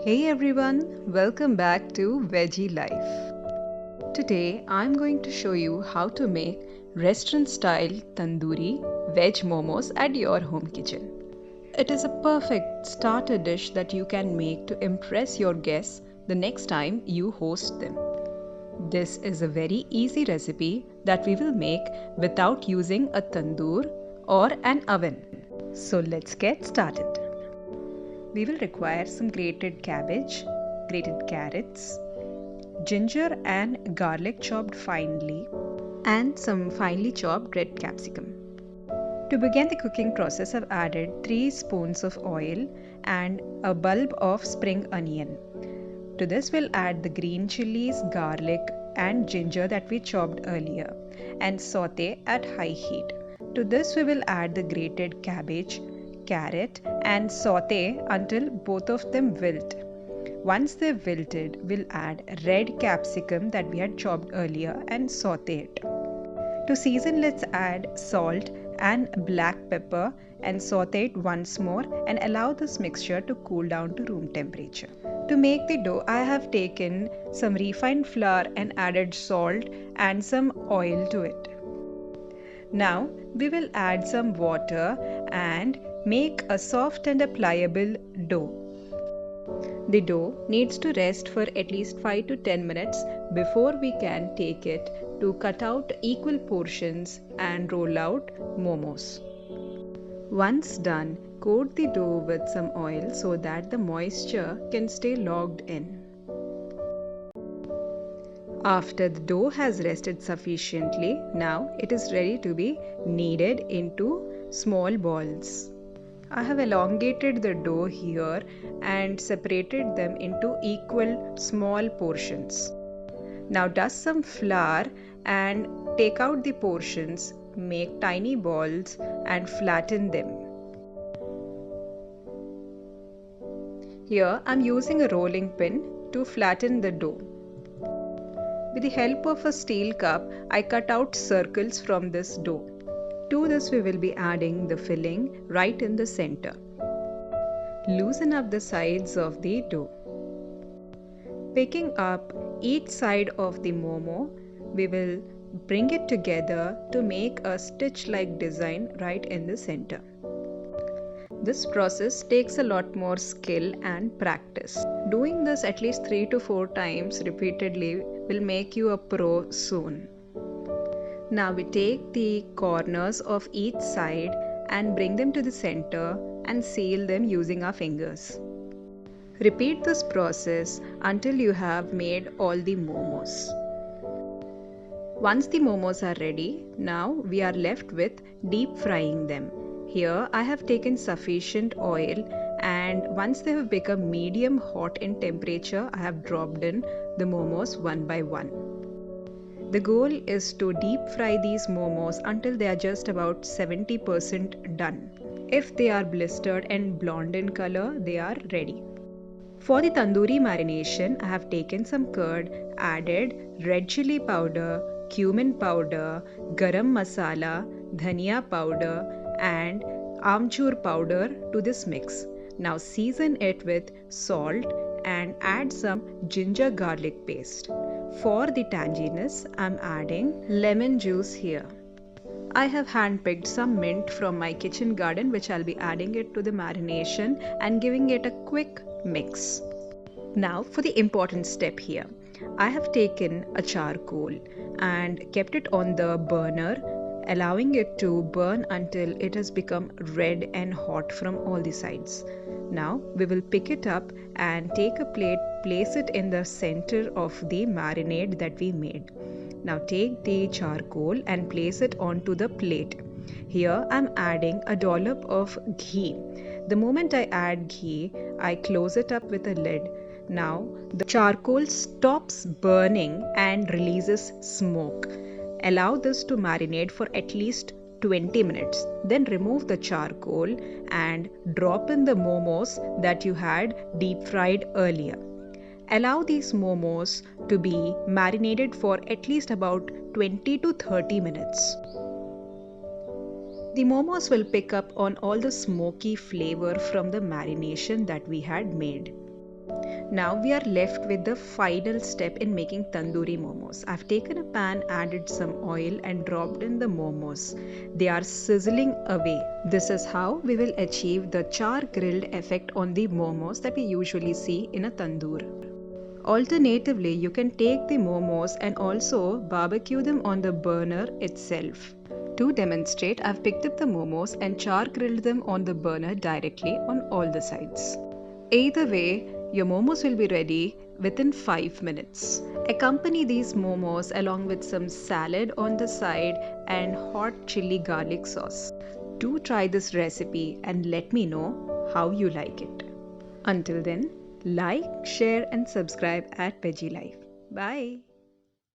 Hey everyone, welcome back to Veggie Life. Today I'm going to show you how to make restaurant style tandoori veg momos at your home kitchen. It is a perfect starter dish that you can make to impress your guests the next time you host them. This is a very easy recipe that we will make without using a tandoor or an oven. So let's get started. We will require some grated cabbage, grated carrots, ginger and garlic chopped finely, and some finely chopped red capsicum. To begin the cooking process, I've added 3 spoons of oil and a bulb of spring onion. To this, we'll add the green chilies, garlic, and ginger that we chopped earlier and saute at high heat. To this, we will add the grated cabbage, carrot, and saute until both of them wilt. Once they've wilted, we'll add red capsicum that we had chopped earlier and saute it. To season, let's add salt and black pepper and saute it once more and allow this mixture to cool down to room temperature. To make the dough, I have taken some refined flour and added salt and some oil to it. Now we will add some water and make a soft and a pliable dough. The dough needs to rest for at least 5 to 10 minutes before we can take it to cut out equal portions and roll out momos. Once done, coat the dough with some oil so that the moisture can stay locked in. After the dough has rested sufficiently, now it is ready to be kneaded into small balls. I have elongated the dough here and separated them into equal small portions. Now dust some flour and take out the portions, make tiny balls and flatten them. Here I am using a rolling pin to flatten the dough. With the help of a steel cup, I cut out circles from this dough. To this we will be adding the filling right in the center. Loosen up the sides of the dough. Picking up each side of the momo, we will bring it together to make a stitch-like design right in the center. This process takes a lot more skill and practice. Doing this at least 3 to 4 times repeatedly will make you a pro soon. Now we take the corners of each side and bring them to the center and seal them using our fingers. Repeat this process until you have made all the momos. Once the momos are ready, now we are left with deep frying them. Here I have taken sufficient oil and once they have become medium hot in temperature, I have dropped in the momos one by one. The goal is to deep fry these momos until they are just about 70% done. If they are blistered and blonde in color, they are ready. For the tandoori marination, I have taken some curd, added red chili powder, cumin powder, garam masala, dhania powder and amchur powder to this mix. Now season it with salt and add some ginger garlic paste. For the tanginess, I am adding lemon juice here. I have handpicked some mint from my kitchen garden which I'll be adding it to the marination and giving it a quick mix. Now for the important step here. I have taken a charcoal and kept it on the burner, allowing it to burn until it has become red and hot from all the sides. Now we will pick it up and take a plate, place it in the center of the marinade that we made. Now take the charcoal and place it onto the plate. Here I am adding a dollop of ghee. The moment I add ghee, I close it up with a lid. Now the charcoal stops burning and releases smoke. Allow this to marinate for at least 20 minutes. Then remove the charcoal and drop in the momos that you had deep fried earlier. Allow these momos to be marinated for at least about 20 to 30 minutes. The momos will pick up on all the smoky flavor from the marination that we had made. Now we are left with the final step in making tandoori momos. I've taken a pan, added some oil and dropped in the momos. They are sizzling away. This is how we will achieve the char grilled effect on the momos that we usually see in a tandoor. Alternatively, you can take the momos and also barbecue them on the burner itself. To demonstrate, I've picked up the momos and char grilled them on the burner directly on all the sides. Either way, your momos will be ready within 5 minutes. Accompany these momos along with some salad on the side and hot chili garlic sauce. Do try this recipe and let me know how you like it. Until then, like, share and subscribe at Veggie Life. Bye.